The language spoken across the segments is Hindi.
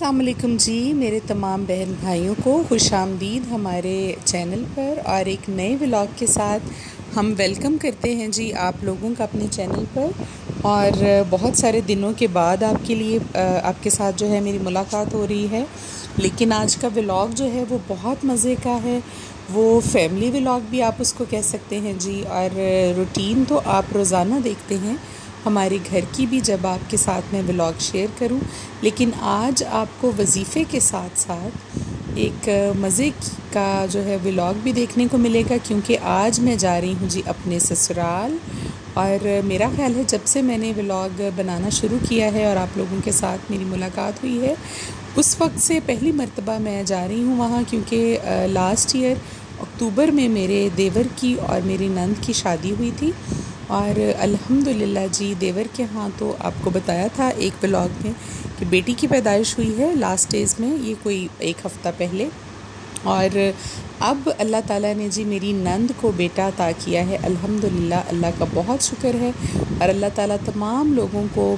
अस्सलाम वालेकुम जी। मेरे तमाम बहन भाइयों को खुशामदीद हमारे चैनल पर और एक नए व्लॉग के साथ हम वेलकम करते हैं जी आप लोगों का अपने चैनल पर। और बहुत सारे दिनों के बाद आपके लिए आपके साथ जो है मेरी मुलाकात हो रही है। लेकिन आज का व्लॉग जो है वो बहुत मज़े का है। वो फैमिली व्लॉग भी आप उसको कह सकते हैं जी। और रूटीन तो आप रोज़ाना देखते हैं हमारे घर की भी, जब आपके साथ मैं व्लॉग शेयर करूं। लेकिन आज आपको वजीफ़े के साथ साथ एक मज़े का जो है व्लॉग भी देखने को मिलेगा, क्योंकि आज मैं जा रही हूं जी अपने ससुराल। और मेरा ख़्याल है जब से मैंने व्लॉग बनाना शुरू किया है और आप लोगों के साथ मेरी मुलाकात हुई है, उस वक्त से पहली मर्तबा मैं जा रही हूँ वहाँ। क्योंकि लास्ट ईयर अक्टूबर में मेरे देवर की और मेरी नंद की शादी हुई थी। और अल्हम्दुलिल्लाह जी, देवर के यहाँ तो आपको बताया था एक व्लॉग में कि बेटी की पैदाइश हुई है लास्ट डेज़ में, ये कोई एक हफ़्ता पहले। और अब अल्लाह ताला ने जी मेरी नंद को बेटा अता किया है। अल्हम्दुलिल्लाह, अल्लाह का बहुत शुक्र है। और अल्लाह ताला तमाम लोगों को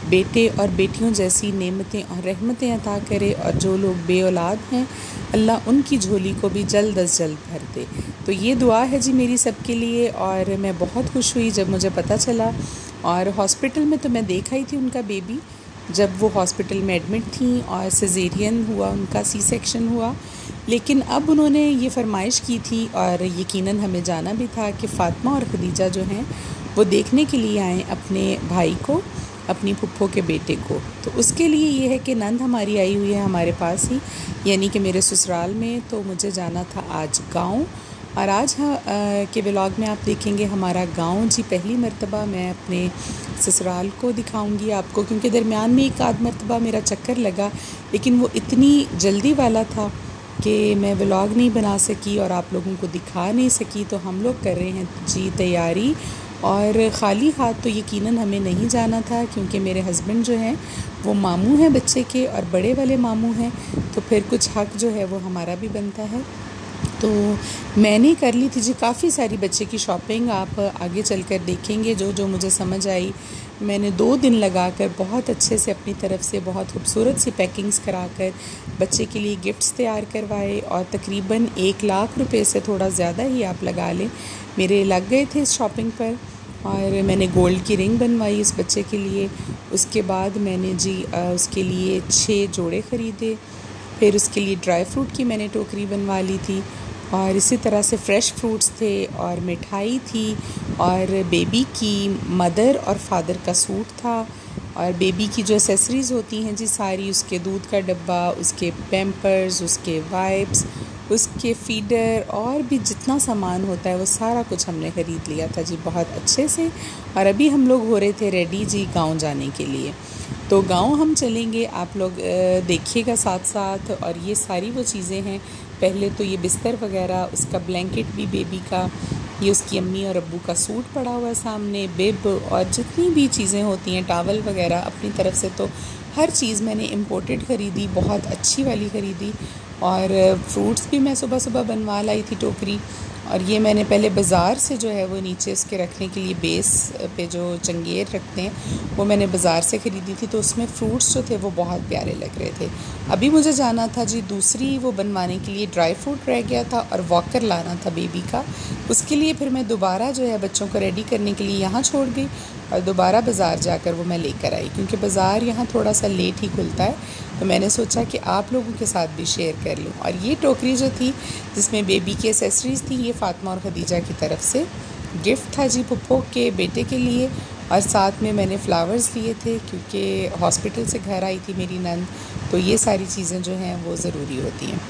बेटे और बेटियों जैसी नेमतें और रहमतें अता करे। और जो लोग बे औलाद हैं, अल्लाह उनकी झोली को भी जल्द अज जल्द भर दे। तो ये दुआ है जी मेरी सबके लिए। और मैं बहुत खुश हुई जब मुझे पता चला। और हॉस्पिटल में तो मैं देखा ही थी उनका बेबी, जब वो हॉस्पिटल में एडमिट थी और सिजेरियन हुआ उनका, सी सेक्शन हुआ। लेकिन अब उन्होंने ये फरमाइश की थी और यकीनन हमें जाना भी था कि फ़ातिमा और खदीजा जो हैं वो देखने के लिए आएँ अपने भाई को, अपनी फुप्पो के बेटे को। तो उसके लिए ये है कि नंद हमारी आई हुई है हमारे पास ही, यानी कि मेरे ससुराल में। तो मुझे जाना था आज गांव। और आज के व्लॉग में आप देखेंगे हमारा गांव जी। पहली मर्तबा मैं अपने ससुराल को दिखाऊंगी आपको, क्योंकि दरमियान में एक आध मर्तबा मेरा चक्कर लगा, लेकिन वो इतनी जल्दी वाला था कि मैं व्लॉग नहीं बना सकी और आप लोगों को दिखा नहीं सकी। तो हम लोग कर रहे हैं जी तैयारी। और ख़ाली हाथ तो यकीनन हमें नहीं जाना था, क्योंकि मेरे हस्बैंड जो हैं वो मामू हैं बच्चे के, और बड़े वाले मामू हैं। तो फिर कुछ हक़ जो है वो हमारा भी बनता है। तो मैंने कर ली थी जी काफ़ी सारी बच्चे की शॉपिंग। आप आगे चलकर देखेंगे जो जो मुझे समझ आई। मैंने 2 दिन लगाकर बहुत अच्छे से अपनी तरफ से बहुत खूबसूरत सी पैकिंग्स कराकर बच्चे के लिए गिफ्ट्स तैयार करवाए। और तकरीबन 1 लाख रुपए से थोड़ा ज़्यादा ही आप लगा लें मेरे लग गए थे इस शॉपिंग पर। और मैंने गोल्ड की रिंग बनवाई इस बच्चे के लिए। उसके बाद मैंने जी उसके लिए 6 जोड़े ख़रीदे। फिर उसके लिए ड्राई फ्रूट की मैंने टोकरी बनवा ली थी। और इसी तरह से फ़्रेश फ्रूट्स थे और मिठाई थी। और बेबी की मदर और फादर का सूट था। और बेबी की जो एसेसरीज़ होती हैं जी सारी, उसके दूध का डब्बा, उसके पैम्पर्स, उसके वाइप्स, उसके फीडर, और भी जितना सामान होता है वो सारा कुछ हमने ख़रीद लिया था जी बहुत अच्छे से। और अभी हम लोग हो रहे थे रेडी जी गांव जाने के लिए। तो गांव हम चलेंगे, आप लोग देखिएगा साथ साथ। और ये सारी वो चीज़ें हैं। पहले तो ये बिस्तर वगैरह, उसका ब्लैंकेट भी बेबी का, ये उसकी अम्मी और अब्बू का सूट पड़ा हुआ है सामने, बिब, और जितनी भी चीज़ें होती हैं, टावल वगैरह। अपनी तरफ से तो हर चीज़ मैंने इम्पोर्टेड ख़रीदी, बहुत अच्छी वाली ख़रीदी। और फ्रूट्स भी मैं सुबह सुबह बनवा लाई थी टोकरी। और ये मैंने पहले बाज़ार से जो है वो नीचे उसके रखने के लिए बेस पे जो चंगेर रखते हैं वो मैंने बाज़ार से ख़रीदी थी। तो उसमें फ्रूट्स जो थे वो बहुत प्यारे लग रहे थे। अभी मुझे जाना था जी दूसरी वो बनवाने के लिए, ड्राई फ्रूट रह गया था और वॉकर लाना था बेबी का। उसके लिए फिर मैं दोबारा जो है बच्चों को रेडी करने के लिए यहाँ छोड़ गई और दोबारा बाज़ार जाकर वो मैं लेकर आई, क्योंकि बाज़ार यहाँ थोड़ा सा लेट ही खुलता है। तो मैंने सोचा कि आप लोगों के साथ भी शेयर कर लूँ। और ये टोकरी जो थी जिसमें बेबी की एसेसरीज़ थी, ये फ़ातिमा और खदीजा की तरफ से गिफ्ट था जी पुप्पो के बेटे के लिए। और साथ में मैंने फ़्लावर्स लिए थे, क्योंकि हॉस्पिटल से घर आई थी मेरी नंद। तो ये सारी चीज़ें जो हैं वो ज़रूरी होती हैं।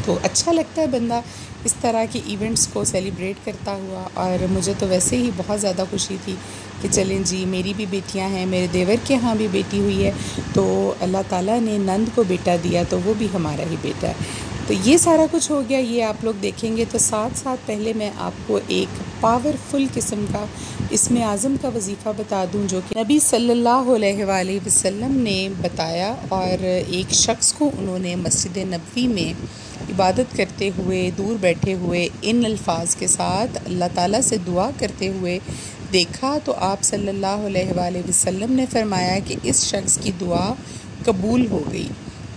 तो अच्छा लगता है बंदा इस तरह के इवेंट्स को सेलिब्रेट करता हुआ। और मुझे तो वैसे ही बहुत ज़्यादा खुशी थी कि चलें जी, मेरी भी बेटियां हैं, मेरे देवर के यहाँ भी बेटी हुई है। तो अल्लाह ताला ने नंद को बेटा दिया तो वो भी हमारा ही बेटा है। तो ये सारा कुछ हो गया, ये आप लोग देखेंगे। तो साथ साथ पहले मैं आपको एक पावरफुल किस्म का इसमें आज़म का वजीफ़ा बता दूं, जो कि नबी सल्लल्लाहु अलैहि वसल्लम ने बताया। और एक शख्स को उन्होंने मस्जिद नबवी में इबादत करते हुए, दूर बैठे हुए, इन अल्फाज के साथ अल्लाह ताला से दुआ करते हुए देखा। तो आप सल्लल्लाहु अलैहि वसल्लम ने फरमाया कि इस शख्स की दुआ कबूल हो गई।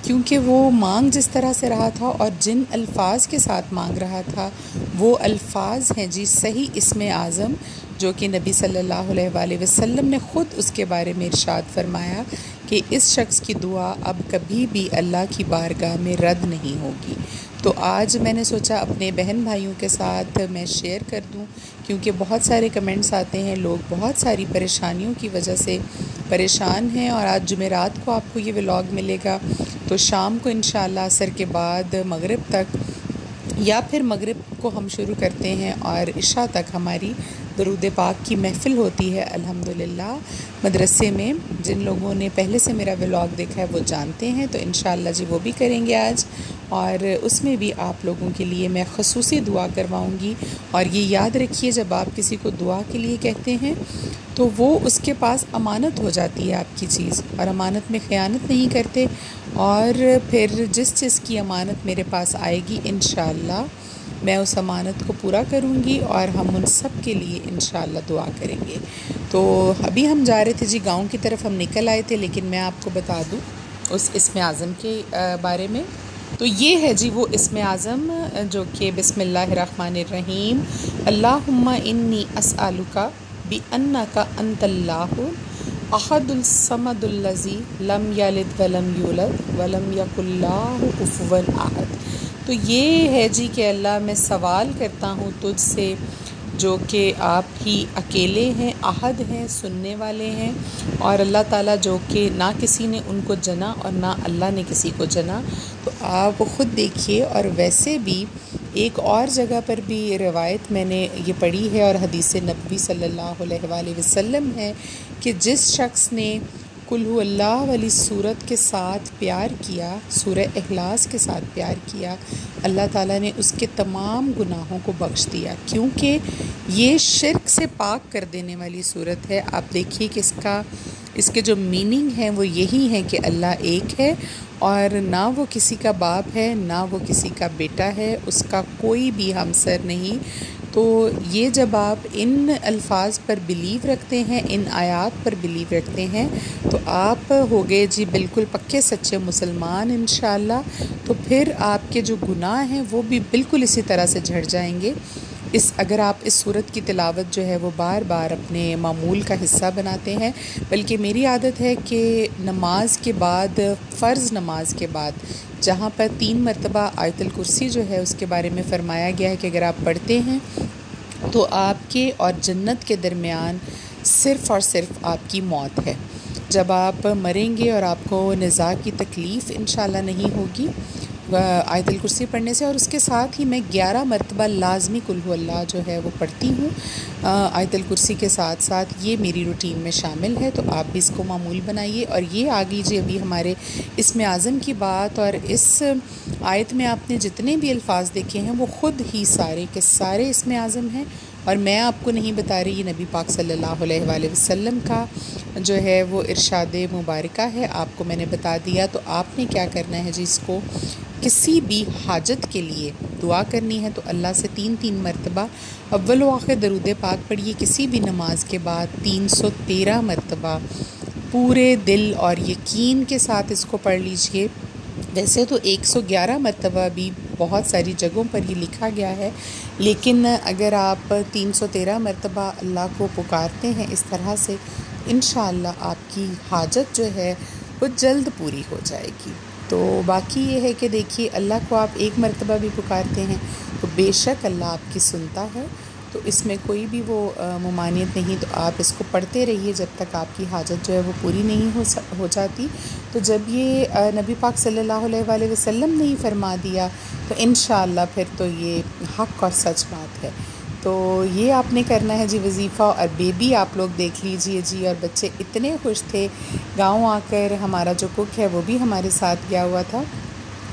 क्योंकि वो मांग जिस तरह से रहा था और जिन अल्फाज के साथ मांग रहा था वो अल्फाज हैं जी सही इस्म आज़म, जो कि नबी सल्लल्लाहु अलैहि वसल्लम ने ख़ुद उसके बारे में इरशाद फरमाया कि इस शख्स की दुआ अब कभी भी अल्लाह की बारगाह में रद्द नहीं होगी। तो आज मैंने सोचा अपने बहन भाइयों के साथ मैं शेयर कर दूं, क्योंकि बहुत सारे कमेंट्स आते हैं, लोग बहुत सारी परेशानियों की वजह से परेशान हैं। और आज जुमेरात को आपको ये व्लॉग मिलेगा, तो शाम को इंशाअल्लाह असर के बाद मगरिब तक या फिर मगरिब को हम शुरू करते हैं और इशा तक हमारी दरूद पाक की महफ़िल होती है अल्हम्दुलिल्लाह मदरसे में। जिन लोगों ने पहले से मेरा व्लॉग देखा है वो जानते हैं, तो इंशाअल्लाह जी वो भी करेंगे आज, और उसमें भी आप लोगों के लिए मैं ख़ुसूसी दुआ करवाऊँगी। और ये याद रखिए, जब आप किसी को दुआ के लिए कहते हैं तो वो उसके पास अमानत हो जाती है आपकी चीज़, और अमानत में ख़यानत नहीं करते। और फिर जिस चीज़ की अमानत मेरे पास आएगी इंशाअल्लाह मैं उस अमानत को पूरा करूँगी और हम उन सब के लिए इंशाअल्लाह दुआ करेंगे। तो अभी हम जा रहे थे जी गांव की तरफ, हम निकल आए थे, लेकिन मैं आपको बता दूँ उस इस्म आज़म के बारे में। तो ये है जी वो इस्म आज़म जो कि बिस्मिल्लाहिर्रहमानिर्रहीम अल्लाहुम्मा इन्नी अस्अलुका बि अन्नका अंतल्लाहु अहदुल समदुल्लज़ी लम यलिद वलम यूलद वलम यकुल्लाहु कुफुवन अहद। तो ये है जी कि अल्लाह मैं सवाल करता हूँ तुझसे, जो कि आप ही अकेले हैं, अहद हैं, सुनने वाले हैं, और अल्लाह ताला जो कि ना किसी ने उनको जना और ना अल्लाह ने किसी को जना। तो आप ख़ुद देखिए। और वैसे भी एक और जगह पर भी रिवायत मैंने ये पढ़ी है और हदीस नबवी सल्लल्लाहु अलैहि वसल्लम है कि जिस शख्स ने कुल हु अल्लाह वाली सूरत के साथ प्यार किया, सूरह इखलास के साथ प्यार किया, अल्लाह ताला ने उसके तमाम गुनाहों को बख्श दिया, क्योंकि ये शिर्क से पाक कर देने वाली सूरत है। आप देखिए कि इसके जो मीनिंग हैं वो यही है कि अल्लाह एक है और ना वो किसी का बाप है, ना वो किसी का बेटा है, उसका कोई भी हमसर नहीं। तो ये जब आप इन अल्फाज पर बिलीव रखते हैं, इन आयात पर बिलीव रखते हैं, तो आप हो गए जी बिल्कुल पक्के सच्चे मुसलमान इंशाअल्लाह। तो फिर आपके जो गुनाह हैं वो भी बिल्कुल इसी तरह से झड़ जाएंगे। अगर आप इस सूरत की तिलावत जो है वो बार बार अपने मामूल का हिस्सा बनाते हैं, बल्कि मेरी आदत है कि नमाज के बाद, फ़र्ज़ नमाज के बाद, जहाँ पर 3 मरतबा आयतुल कुर्सी जो है उसके बारे में फ़रमाया गया है कि अगर आप पढ़ते हैं तो आपके और जन्नत के दरमियान सिर्फ़ और सिर्फ आपकी मौत है। जब आप मरेंगे और आपको निज़ा की तकलीफ़ इंशाअल्लाह नहीं होगी आयतुल कुर्सी पढ़ने से। और उसके साथ ही मैं 11 मरतबा लाजमी कुल हु अल्लाह जो है वो पढ़ती हूँ आयतुल कुर्सी के साथ साथ। ये मेरी रूटीन में शामिल है, तो आप भी इसको मामूल बनाइए। और ये आ गई जी अभी हमारे इस्म आज़म की बात, और इस आयत में आपने जितने भी अल्फाज देखे हैं वो ख़ुद ही सारे के सारे इस्म आज़म हैं, और मैं आपको नहीं बता रही, ये नबी पाक सल्लल्लाहु अलैहि वसल्लम का जो है वो इरशाद मुबारका है, आपको मैंने बता दिया। तो आपने क्या करना है जी, इसको किसी भी हाजत के लिए दुआ करनी है तो अल्लाह से 3-3 मरतबा अव्वल व आखिर दरूद पाक पढ़िए। किसी भी नमाज के बाद 313 मरतबा पूरे दिल और यकीन के साथ इसको पढ़ लीजिए। वैसे तो 111 मरतबा भी बहुत सारी जगहों पर ये लिखा गया है, लेकिन अगर आप 313 मरतबा अल्लाह को पुकारते हैं इस तरह से, इंशाअल्लाह आपकी हाजत जो है वो जल्द पूरी हो जाएगी। तो बाकी ये है कि देखिए, अल्लाह को आप एक मरतबा भी पुकारते हैं तो बेशक अल्लाह आपकी सुनता है, तो इसमें कोई भी वो मुमानियत नहीं। तो आप इसको पढ़ते रहिए जब तक आपकी हाजत जो है वो पूरी नहीं हो जाती। तो जब ये नबी पाक सल्लल्लाहु अलैहि वसल्लम ने ही फरमा दिया तो इंशाअल्लाह फिर तो ये हक़ और सच बात है। तो ये आपने करना है जी वज़ीफ़ा। और बेबी आप लोग देख लीजिए जी, और बच्चे इतने खुश थे गांव आकर। हमारा जो कुक है वो भी हमारे साथ गया हुआ था,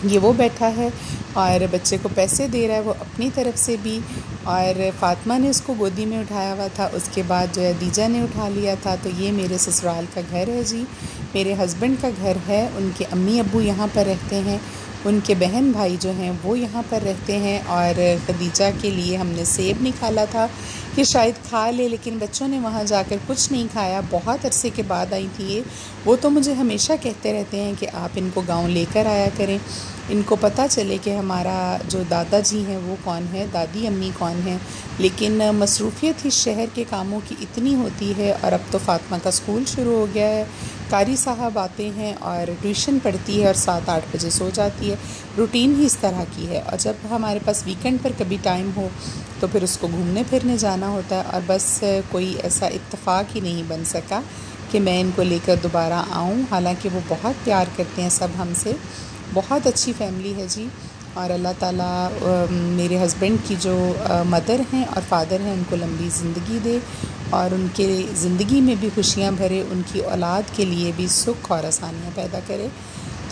ये वो बैठा है और बच्चे को पैसे दे रहा है वो अपनी तरफ से भी। और फ़ातिमा ने उसको गोदी में उठाया हुआ था, उसके बाद जो है दीजा ने उठा लिया था। तो ये मेरे ससुराल का घर है जी, मेरे हस्बैंड का घर है। उनके अम्मी अब्बू यहाँ पर रहते हैं, उनके बहन भाई जो हैं वो यहाँ पर रहते हैं। और खदीजा के लिए हमने सेब निकाला था कि शायद खा ले, लेकिन बच्चों ने वहाँ जाकर कुछ नहीं खाया। बहुत अरसे के बाद आई थी ये। वो तो मुझे हमेशा कहते रहते हैं कि आप इनको गांव लेकर आया करें, इनको पता चले कि हमारा जो दादाजी हैं वो कौन है, दादी अम्मी कौन है। लेकिन मसरूफ़ियत इस शहर के कामों की इतनी होती है, और अब तो फ़ातिमा का स्कूल शुरू हो गया है, कारी साहब आते हैं और ट्यूशन पढ़ती है और 7-8 बजे सो जाती है। रूटीन ही इस तरह की है। और जब हमारे पास वीकेंड पर कभी टाइम हो तो फिर उसको घूमने फिरने जाना होता है, और बस कोई ऐसा इत्तेफाक ही नहीं बन सका कि मैं इनको लेकर दोबारा आऊँ। हालांकि वो बहुत प्यार करते हैं सब हमसे, बहुत अच्छी फैमिली है जी। और अल्लाह ताला मेरे हस्बैंड की जो मदर हैं और फादर हैं उनको लंबी ज़िंदगी दे, और उनके ज़िंदगी में भी खुशियाँ भरे, उनकी औलाद के लिए भी सुख और आसानियाँ पैदा करे।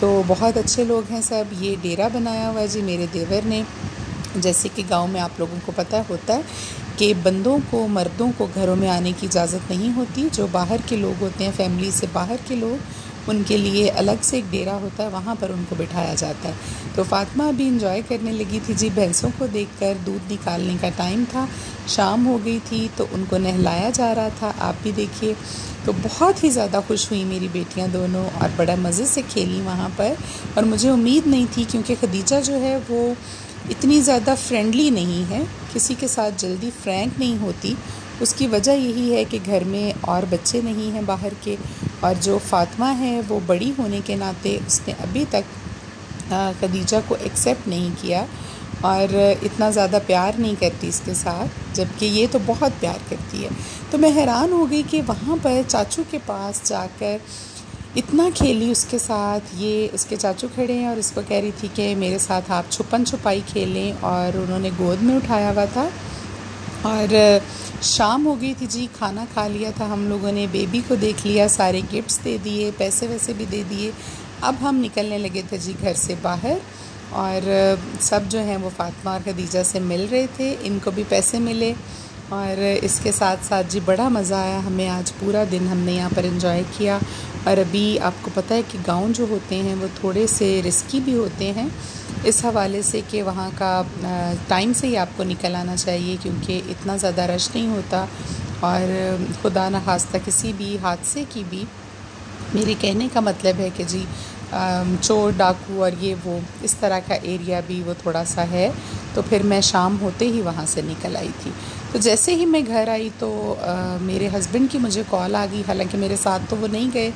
तो बहुत अच्छे लोग हैं सब। ये डेरा बनाया हुआ है जी मेरे देवर ने। जैसे कि गांव में आप लोगों को पता होता है कि बंदों को, मर्दों को घरों में आने की इजाज़त नहीं होती। जो बाहर के लोग होते हैं, फैमिली से बाहर के लोग, उनके लिए अलग से एक डेरा होता है, वहाँ पर उनको बिठाया जाता है। तो फ़ातिमा अभी इंजॉय करने लगी थी जी भैंसों को देखकर। दूध निकालने का टाइम था, शाम हो गई थी, तो उनको नहलाया जा रहा था। आप भी देखिए। तो बहुत ही ज़्यादा खुश हुई मेरी बेटियां दोनों, और बड़ा मज़े से खेली वहाँ पर। और मुझे उम्मीद नहीं थी, क्योंकि खदीजा जो है वो इतनी ज़्यादा फ्रेंडली नहीं है, किसी के साथ जल्दी फ्रैंक नहीं होती। उसकी वजह यही है कि घर में और बच्चे नहीं हैं बाहर के, और जो फ़ातिमा है वो बड़ी होने के नाते उसने अभी तक खदीजा को एक्सेप्ट नहीं किया, और इतना ज़्यादा प्यार नहीं करती इसके साथ, जबकि ये तो बहुत प्यार करती है। तो मैं हैरान हो गई कि वहाँ पर चाचू के पास जाकर इतना खेली उसके साथ। ये उसके चाचू खड़े हैं और उसको कह रही थी कि मेरे साथ आप छुपन छुपाई खेलें, और उन्होंने गोद में उठाया हुआ था। और शाम हो गई थी जी, खाना खा लिया था हम लोगों ने, बेबी को देख लिया, सारे गिफ्ट्स दे दिए, पैसे वैसे भी दे दिए। अब हम निकलने लगे थे जी घर से बाहर, और सब जो हैं वो फ़ातिमा और खदीजा से मिल रहे थे, इनको भी पैसे मिले। और इसके साथ साथ जी बड़ा मज़ा आया हमें। आज पूरा दिन हमने यहाँ पर एंजॉय किया। और अभी आपको पता है कि गांव जो होते हैं वो थोड़े से रिस्की भी होते हैं, इस हवाले से कि वहाँ का टाइम से ही आपको निकल आना चाहिए, क्योंकि इतना ज़्यादा रश नहीं होता। और खुदा न खास्ता किसी भी हादसे की भी, मेरे कहने का मतलब है कि जी चोर डाकू और ये वो इस तरह का एरिया भी वो थोड़ा सा है। तो फिर मैं शाम होते ही वहाँ से निकल आई थी। तो जैसे ही मैं घर आई तो मेरे हस्बैंड की मुझे कॉल आ गई। हालांकि मेरे साथ तो वो नहीं गए,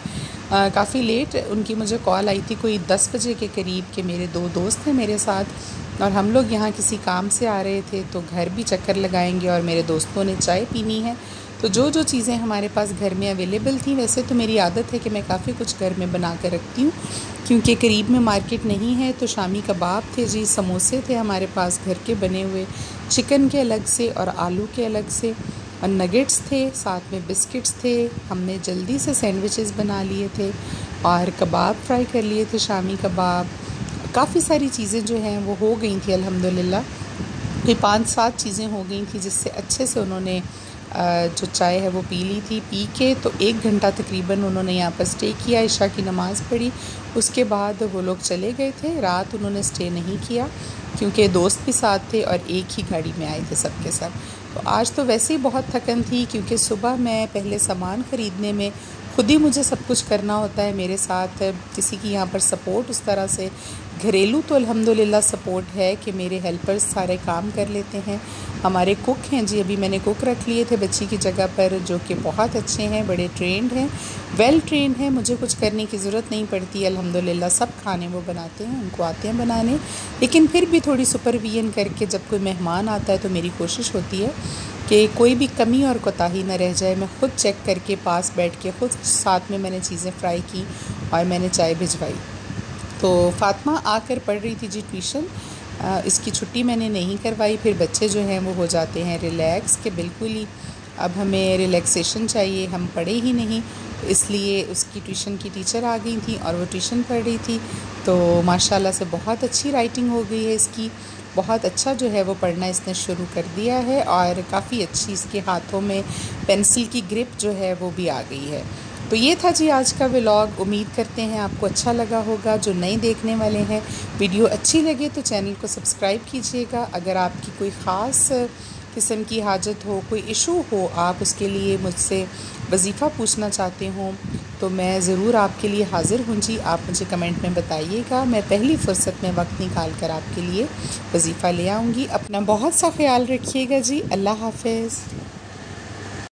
काफ़ी लेट उनकी मुझे कॉल आई थी, कोई 10 बजे के करीब, कि मेरे 2 दोस्त हैं मेरे साथ और हम लोग यहाँ किसी काम से आ रहे थे, तो घर भी चक्कर लगाएंगे और मेरे दोस्तों ने चाय पीनी है। तो जो जो चीज़ें हमारे पास घर में अवेलेबल थी, वैसे तो मेरी आदत है कि मैं काफ़ी कुछ घर में बना कर रखती हूँ, क्योंकि करीब में मार्केट नहीं है। तो शामी कबाब थे जी, समोसे थे हमारे पास घर के बने हुए, चिकन के अलग से और आलू के अलग से, और नगेट्स थे, साथ में बिस्किट्स थे। हमने जल्दी से सैंडविचेस बना लिए थे और कबाब फ्राई कर लिए थे, शामी कबाब। काफ़ी सारी चीज़ें जो हैं वो हो गई थी अल्हम्दुलिल्लाह। कोई 5-7 चीज़ें हो गई थी, जिससे अच्छे से उन्होंने जो चाय है वो पी ली थी। पी के तो 1 घंटा तकरीबन उन्होंने यहाँ पर स्टे किया, इशा की नमाज़ पढ़ी, उसके बाद वो लोग चले गए थे। रात उन्होंने स्टे नहीं किया, क्योंकि दोस्त भी साथ थे और एक ही गाड़ी में आए थे सबके सब। तो आज तो वैसे ही बहुत थकन थी, क्योंकि सुबह मैं पहले सामान ख़रीदने में खुद ही मुझे सब कुछ करना होता है, मेरे साथ किसी की यहाँ पर सपोर्ट उस तरह से घरेलू तो अल्हम्दुलिल्लाह सपोर्ट है कि मेरे हेल्पर्स सारे काम कर लेते हैं। हमारे कुक हैं जी, अभी मैंने कुक रख लिए थे बच्ची की जगह पर, जो कि बहुत अच्छे हैं, बड़े ट्रेंड हैं, वेल ट्रेंड हैं, मुझे कुछ करने की ज़रूरत नहीं पड़ती अल्हम्दुलिल्लाह। सब खाने वो बनाते हैं, उनको आते हैं बनाने। लेकिन फिर भी थोड़ी सुपरविजन करके जब कोई मेहमान आता है तो मेरी कोशिश होती है कि कोई भी कमी और कोताही न रह जाए। मैं ख़ुद चेक करके पास बैठ के ख़ुद साथ में मैंने चीज़ें फ्राई की और मैंने चाय भिजवाई। तो फ़ातिमा आकर पढ़ रही थी जी ट्यूशन, इसकी छुट्टी मैंने नहीं करवाई। फिर बच्चे जो हैं वो हो जाते हैं रिलैक्स के बिल्कुल ही, अब हमें रिलैक्सेशन चाहिए, हम पढ़े ही नहीं, इसलिए उसकी ट्यूशन की टीचर आ गई थी और वो ट्यूशन पढ़ रही थी। तो माशाल्लाह से बहुत अच्छी राइटिंग हो गई है इसकी, बहुत अच्छा जो है वो पढ़ना इसने शुरू कर दिया है, और काफ़ी अच्छी इसके हाथों में पेंसिल की ग्रिप जो है वो भी आ गई है। तो ये था जी आज का व्लॉग। उम्मीद करते हैं आपको अच्छा लगा होगा। जो नए देखने वाले हैं, वीडियो अच्छी लगे तो चैनल को सब्सक्राइब कीजिएगा। अगर आपकी कोई ख़ास किस्म की हाजत हो, कोई इशू हो, आप उसके लिए मुझसे वजीफ़ा पूछना चाहते हों तो मैं ज़रूर आपके लिए हाज़िर हूँ जी। आप मुझे कमेंट में बताइएगा, मैं पहली फ़ुर्सत में वक्त निकाल कर आपके लिए वजीफ़ा ले आऊँगी। अपना बहुत सा ख्याल रखिएगा जी। अल्लाह हाफ़िज़।